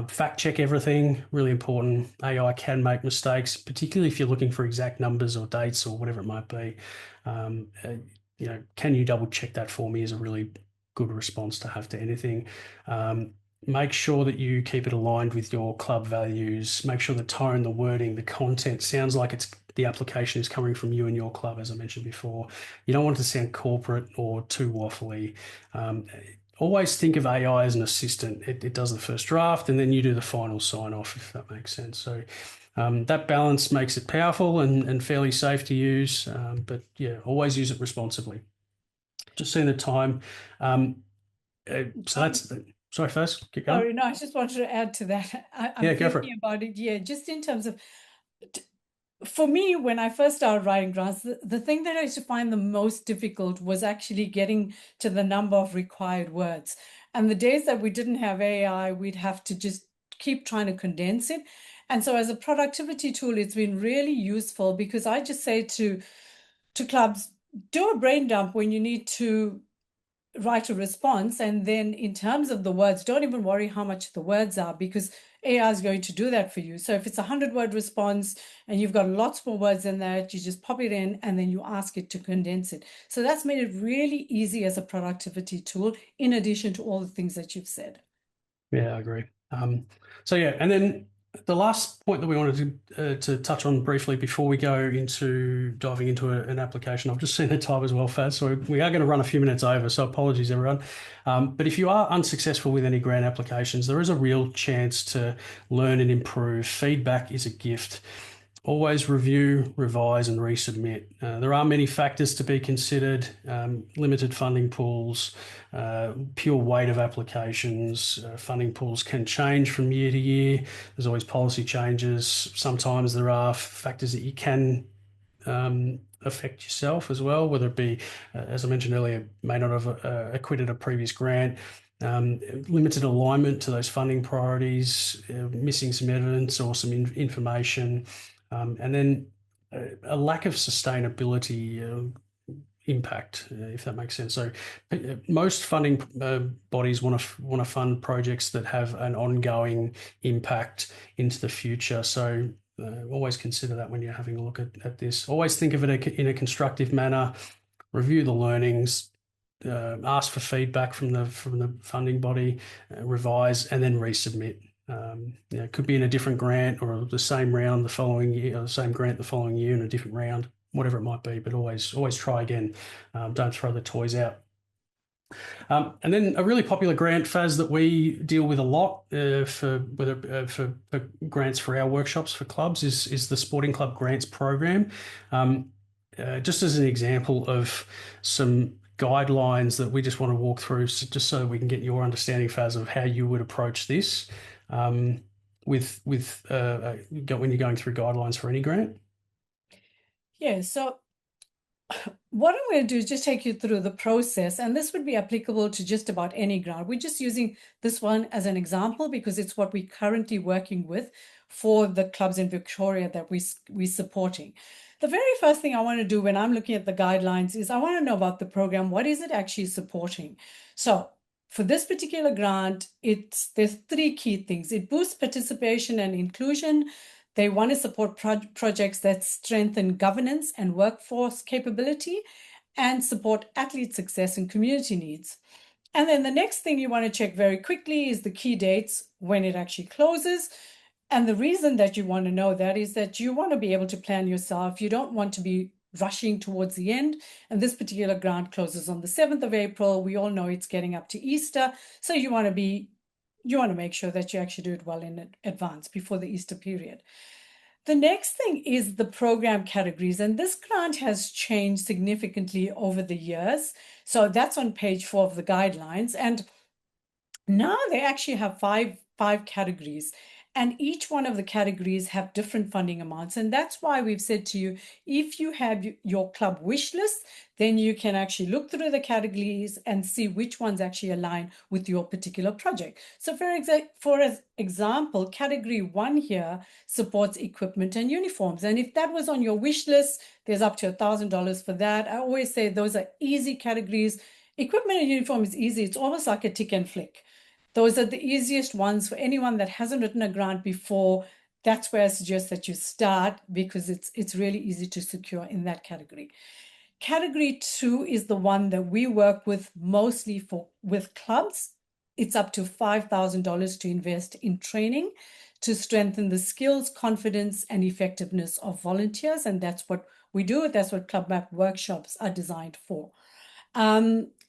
Fact check everything, really important. AI can make mistakes, particularly if you're looking for exact numbers or dates or whatever it might be. Um, uh, can you double check that for me is a really good response to have to anything. Make sure that you keep it aligned with your club values. Make sure the tone, the wording, the content sounds like the application is coming from you and your club, as I mentioned before. You don't want it to sound corporate or too waffly. Um, Always think of AI as an assistant. It does the first draft and then you do the final sign off, if that makes sense. So that balance makes it powerful and fairly safe to use. But yeah, always use it responsibly. Just seeing the time. So that's, sorry, first, keep going. Sorry, no, I just wanted to add to that. I'm Yeah, go for it. thinking about it, yeah, just in terms of, for me, when I first started writing grants, the thing that I used to find the most difficult was actually getting to the number of required words. And the days that we didn't have AI, we'd have to just keep trying to condense it. And so as a productivity tool, it's been really useful because I just say to clubs, do a brain dump when you need to write a response. And then in terms of the words, don't even worry how much the words are because AI is going to do that for you. So if it's a 100-word response and you've got lots more words than that, you just pop it in and then you ask it to condense it. So that's made it really easy as a productivity tool, in addition to all the things that you've said. Yeah, I agree. So yeah, and then the last point that we wanted to touch on briefly before we go into diving into an application, I've just seen the time as well, Faz. So we are going to run a few minutes over, so apologies, everyone. But if you are unsuccessful with any grant applications, there is a real chance to learn and improve. Feedback is a gift. Always review, revise, and resubmit. There are many factors to be considered, limited funding pools, pure weight of applications. Funding pools can change from year to year. There's always policy changes. Sometimes there are factors that you can affect yourself as well, whether it be, as I mentioned earlier, may not have acquitted a previous grant. Limited alignment to those funding priorities, missing some evidence or some information, and then a lack of sustainability impact, if that makes sense. So most funding bodies want to fund projects that have an ongoing impact into the future. So always consider that when you're having a look at this. Always think of it in a constructive manner. Review the learnings. Ask for feedback from the funding body, revise, and then resubmit. It could be in a different grant or the same round the following year, or the same grant the following year in a different round, whatever it might be. But always try again. Don't throw the toys out. And then a really popular grant, Faz, that we deal with a lot for grants for our workshops for clubs is the Sporting Club Grants Program. Just as an example of some guidelines that we just want to walk through, just so we can get your understanding, Faz, of how you would approach this with when you're going through guidelines for any grant. Yeah, so what I'm going to do is just take you through the process, and this would be applicable to just about any grant. We're just using this one as an example because it's what we're currently working with for the clubs in Victoria that we're supporting. The very first thing I want to do when I'm looking at the guidelines is I want to know about the program. What is it actually supporting? So for this particular grant, there's three key things. It boosts participation and inclusion. They want to support projects that strengthen governance and workforce capability and support athlete success and community needs. And then the next thing you want to check very quickly is the key dates when it actually closes. And the reason that you want to know that is that you want to be able to plan yourself. You don't want to be rushing towards the end. And this particular grant closes on the 7th of April. We all know it's getting up to Easter. So you want to make sure that you actually do it well in advance before the Easter period. The next thing is the program categories, and this grant has changed significantly over the years. So that's on page 4 of the guidelines. And now they actually have five categories, and each one of the categories have different funding amounts. And that's why we've said to you, if you have your club wish list, then you can actually look through the categories and see which ones actually align with your particular project. So for example, category 1 here supports equipment and uniforms. And if that was on your wish list, there's up to $1,000 for that. I always say those are easy categories. Equipment and uniform is easy. It's almost like a tick and flick. Those are the easiest ones for anyone that hasn't written a grant before. That's where I suggest that you start, because it's really easy to secure in that category. Category 2 is the one that we work with mostly with clubs. It's up to $5,000 to invest in training to strengthen the skills, confidence, and effectiveness of volunteers. And that's what we do. That's what CLUBMAP workshops are designed for.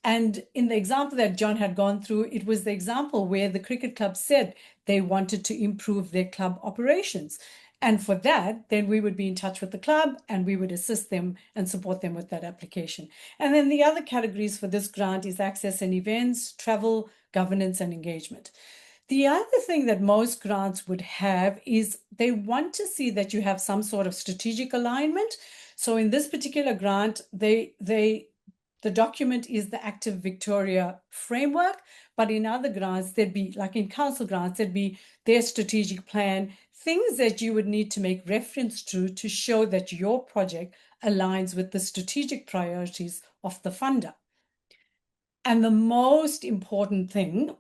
And in the example that John had gone through, it was the example where the cricket club said they wanted to improve their club operations. And for that, then we would be in touch with the club and we would assist them and support them with that application. And then the other categories for this grant is access and events, travel, governance, and engagement. The other thing that most grants would have is they want to see that you have some sort of strategic alignment. So in this particular grant, the document is the Active Victoria framework, but in other grants, there'd be, like in council grants, there'd be their strategic plan, things that you would need to make reference to show that your project aligns with the strategic priorities of the funder. And the most important thing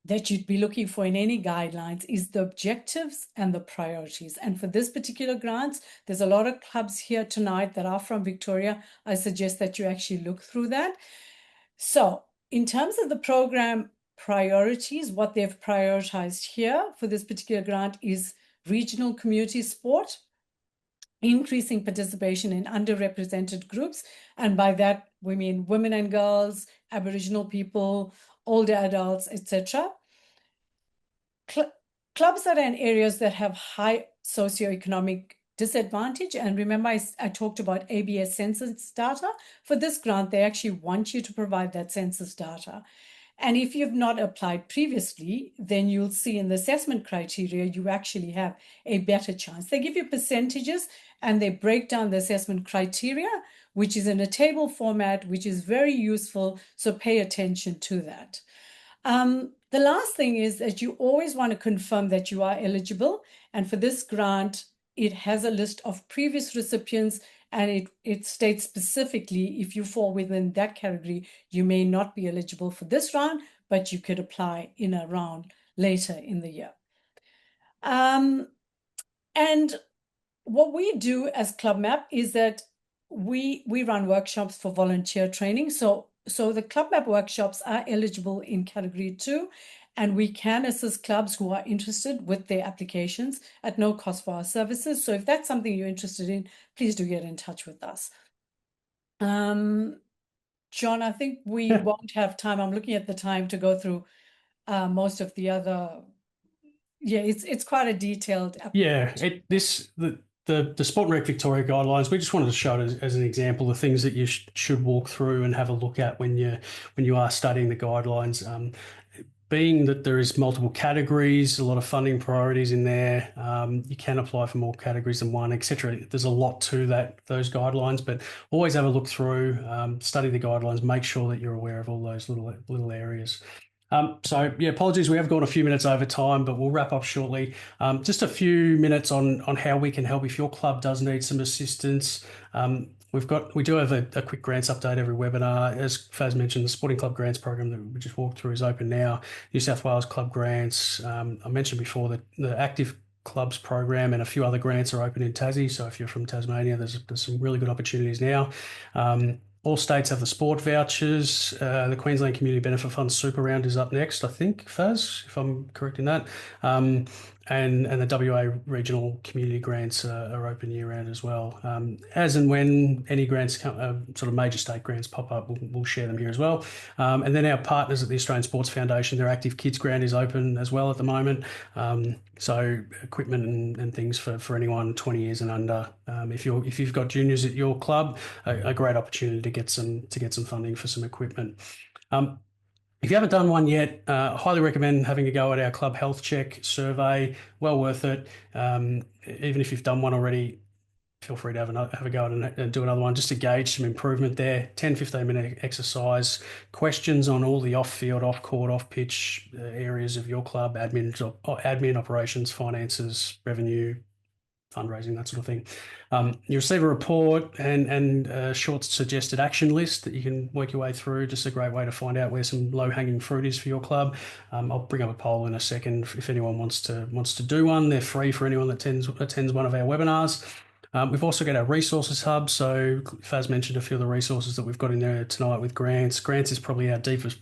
that you'd be looking for in any guidelines is the objectives and the priorities. And for this particular grant, there's a lot of clubs here tonight that are from Victoria. I suggest that you actually look through that. So in terms of the program priorities, what they've prioritized here for this particular grant is regional community sport, increasing participation in underrepresented groups. And by that, we mean women and girls, Aboriginal people, older adults, etc. Clubs that are in areas that have high socioeconomic disadvantage. And remember, I talked about ABS census data. For this grant, they actually want you to provide that census data. And if you've not applied previously, then you'll see in the assessment criteria, you actually have a better chance. They give you percentages and they break down the assessment criteria, which is in a table format, which is very useful. So pay attention to that. The last thing is that you always want to confirm that you are eligible. And for this grant, it has a list of previous recipients, and it states specifically if you fall within that category, you may not be eligible for this round, but you could apply in a round later in the year. And what we do as CLUBMAP is that we run workshops for volunteer training. So the CLUBMAP workshops are eligible in category 2, and we can assist clubs who are interested with their applications at no cost for our services. So if that's something you're interested in, please do get in touch with us. John, I think we won't have time. I'm looking at the time to go through most of the other. Yeah, it's quite a detailed application. Yeah, the Sport and Rec Victoria guidelines, we just wanted to show it as an example of things that you should walk through and have a look at when you are studying the guidelines. Being that there is multiple categories, a lot of funding priorities in there, you can apply for more categories than one, etc. There's a lot to those guidelines, but always have a look through, study the guidelines, make sure that you're aware of all those little areas. So yeah, apologies, we have gone a few minutes over time, but we'll wrap up shortly. Just a few minutes on how we can help if your club does need some assistance. We do have a quick grants update every webinar. As Faz mentioned, the Sporting Club Grants program that we just walked through is open now. New South Wales Club Grants. I mentioned before that the Active Clubs program, and a few other grants are open in Tassie. So if you're from Tasmania, there's some really good opportunities now. All states have the sport vouchers. The Queensland Community Benefit Fund Super Round is up next, I think, Faz, if I'm correct in that. And the WA regional community grants are open year round as well. As and when any grants come, sort of major state grants pop up, we'll share them here as well. And then our partners at the Australian Sports Foundation, their Active Kids grant is open as well at the moment. So equipment and things for anyone 20 years and under. If you've got juniors at your club, a great opportunity to get some funding for some equipment. If you haven't done one yet, highly recommend having a go at our club health check survey. Well worth it. Even if you've done one already, feel free to have a go and do another one just to gauge some improvement there. 10-15 minute exercise, questions on all the off-field, off-court, off-pitch areas of your club, admin, operations, finances, revenue, fundraising, that sort of thing. You receive a report and a short suggested action list that you can work your way through. Just a great way to find out where some low-hanging fruit is for your club. I'll bring up a poll in a second if anyone wants to do one. They're free for anyone that attends one of our webinars. We've also got our resources hub. So Faz mentioned a few of the resources that we've got in there tonight with grants. Grants is probably our deepest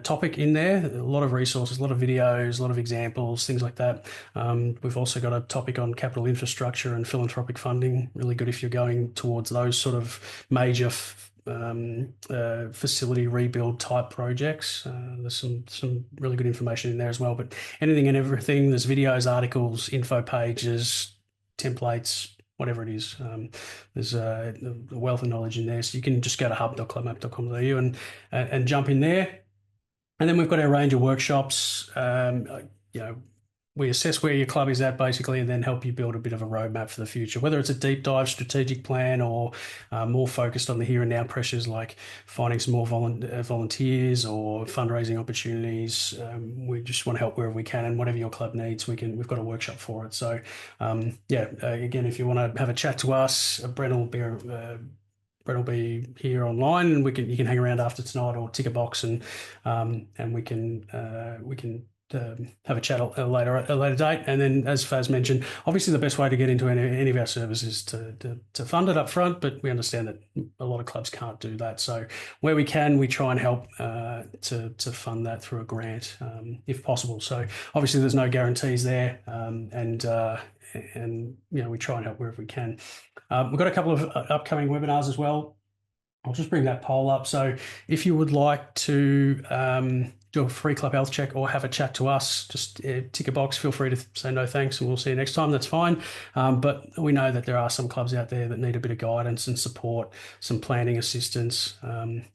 topic in there. A lot of resources, a lot of videos, a lot of examples, things like that. We've also got a topic on capital infrastructure and philanthropic funding. Really good if you're going towards those sort of major facility rebuild type projects. There's some really good information in there as well. But anything and everything, there's videos, articles, info pages, templates, whatever it is. There's a wealth of knowledge in there. So you can just go to hub.clubmap.com.au and jump in there. And then we've got our range of workshops. We assess where your club is at basically, and then help you build a bit of a roadmap for the future, whether it's a deep dive strategic plan or more focused on the here and now pressures like finding some more volunteers or fundraising opportunities. We just want to help wherever we can, and whatever your club needs, we've got a workshop for it. So again, if you want to have a chat to us, Brent will be here online, and you can hang around after tonight or tick a box, and we can have a chat at a later date. And then, as Faz mentioned, obviously the best way to get into any of our services is to fund it up front, but we understand that a lot of clubs can't do that. So where we can, we try and help to fund that through a grant if possible. So obviously there's no guarantees there, and we try and help wherever we can. We've got a couple of upcoming webinars as well. I'll just bring that poll up. So if you would like to do a free club health check or have a chat to us, just tick a box. Feel free to say no thanks and we'll see you next time. That's fine. But we know that there are some clubs out there that need a bit of guidance and support, some planning assistance.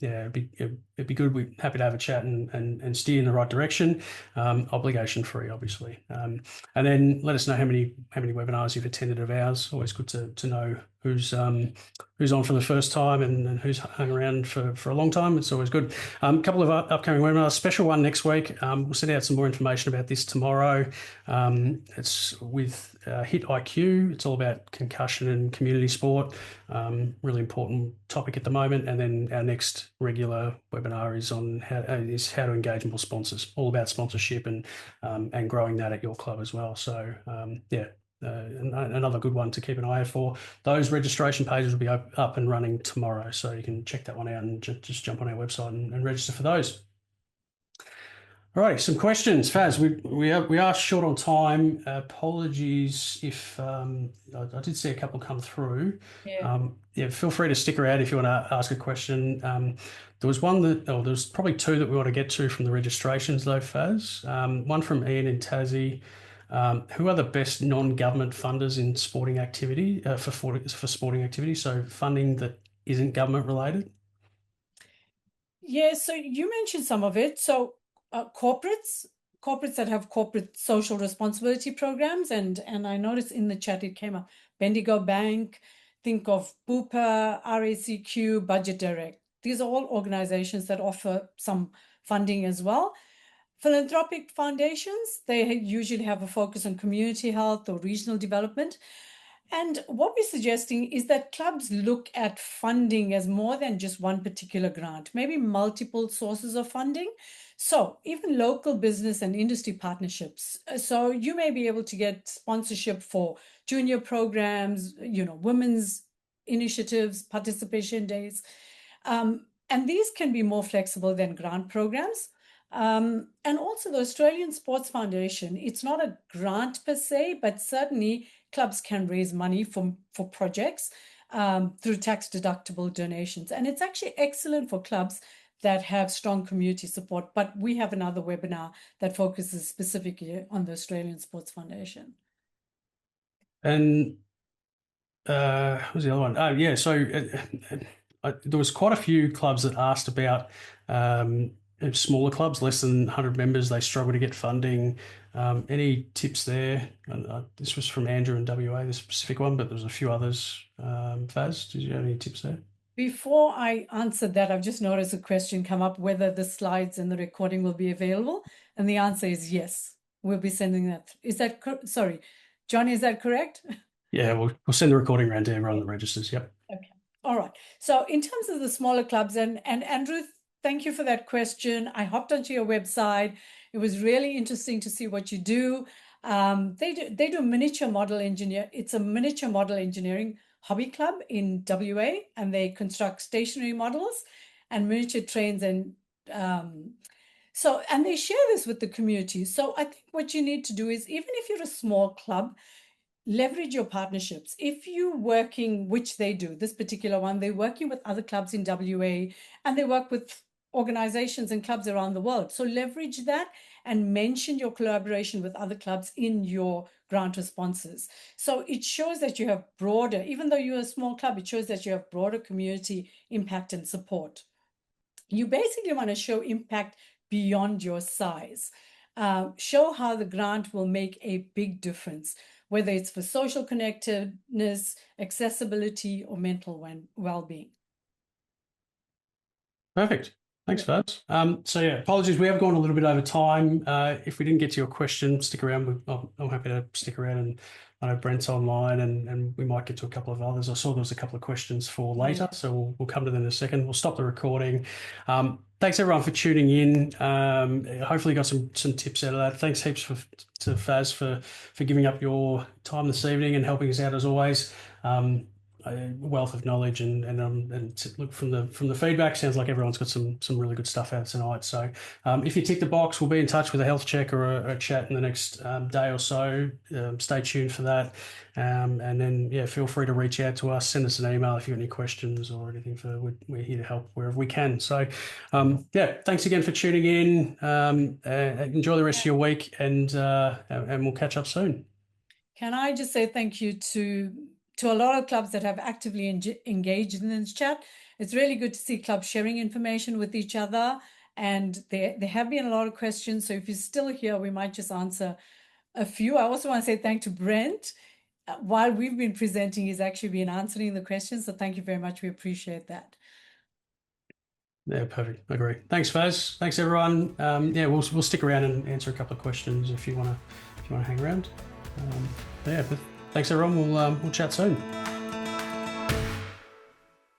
It'd be good. We're happy to have a chat and steer in the right direction. Obligation free, obviously. And then let us know how many webinars you've attended of ours. Always good to know who's on for the first time and who's hung around for a long time. It's always good. A couple of upcoming webinars, special one next week. We'll send out some more information about this tomorrow. It's with HIT IQ. It's all about concussion and community sport. Really important topic at the moment. And then our next regular webinar is on how to engage more sponsors, all about sponsorship and growing that at your club as well. So another good one to keep an eye out for. Those registration pages will be up and running tomorrow, so you can check that one out and just jump on our website and register for those. All right, some questions. Faz, we are short on time. Apologies if I did see a couple come through. Yeah. Feel free to stick around if you want to ask a question. There was there's probably two that we want to get to from the registrations though, Faz. One from Ian in Tassie. Who are the best non-government funders in sporting activity for sporting activity? So funding that isn't government related. Yeah, so you mentioned some of it. So corporates that have corporate social responsibility programs, and I noticed in the chat it came up. Bendigo Bank, think of Bupa, RACQ, Budget Direct. These are all organizations that offer some funding as well. Philanthropic foundations, they usually have a focus on community health or regional development. And what we're suggesting is that clubs look at funding as more than just one particular grant, maybe multiple sources of funding. So even local business and industry partnerships. So you may be able to get sponsorship for junior programs, women's initiatives, participation days. And these can be more flexible than grant programs. And also the Australian Sports Foundation, it's not a grant per se, but certainly clubs can raise money for projects through tax deductible donations. And it's actually excellent for clubs that have strong community support. But we have another webinar that focuses specifically on the Australian Sports Foundation. And what was the other one? Oh, yeah. So there was quite a few clubs that asked about smaller clubs, less than 100 members. They struggle to get funding. Any tips there? This was from Andrew in WA, the specific one, but there was a few others. Faz, did you have any tips there? Before I answer that, I've just noticed a question come up whether the slides and the recording will be available. And the answer is yes. We'll be sending that. Is that sorry, Johnny, is that correct? Yeah, we'll send the recording around to everyone that registers. Yep. Okay. All right. So in terms of the smaller clubs, and Andrew, thank you for that question. I hopped onto your website. It was really interesting to see what you do. They do miniature model engineer. It's a miniature model engineering hobby club in WA, and they construct stationary models and miniature trains and and they share this with the community. So I think what you need to do is, even if you're a small club, leverage your partnerships. If you're working, which they do, this particular one, they're working with other clubs in WA and they work with organizations and clubs around the world. So leverage that and mention your collaboration with other clubs in your grant responses. So it shows that you have broader, even though you're a small club, it shows that you have broader community impact and support. You basically want to show impact beyond your size. Show how the grant will make a big difference, whether it's for social connectedness, accessibility, or mental well-being. Perfect. Thanks, Faz. So yeah, apologies. We have gone a little bit over time. If we didn't get to your question, stick around. I'm happy to stick around, and I know Brent's online, and we might get to a couple of others. I saw there was a couple of questions for later, so we'll come to them in a second. We'll stop the recording. Thanks everyone for tuning in. Hopefully you got some tips out of that. Thanks heaps to Faz for giving up your time this evening and helping us out as always. A wealth of knowledge and look from the feedback, sounds like everyone's got some really good stuff out tonight. So if you tick the box, we'll be in touch with a health check or a chat in the next day or so. Stay tuned for that, and then yeah, feel free to reach out to us, send us an email if you've got any questions or anything. We're here to help wherever we can. So yeah, thanks again for tuning in. Enjoy the rest of your week, and we'll catch up soon. Can I just say thank you to a lot of clubs that have actively engaged in this chat. It's really good to see clubs sharing information with each other, and there have been a lot of questions. So if you're still here, we might just answer a few. I also want to say thank to Brent. While we've been presenting, he's actually been answering the questions. So thank you very much. We appreciate that. Yeah, perfect. I agree. Thanks, Faz. Thanks, everyone. Yeah, we'll stick around and answer a couple of questions if you want to hang around. Yeah, but thanks, everyone. We'll chat soon.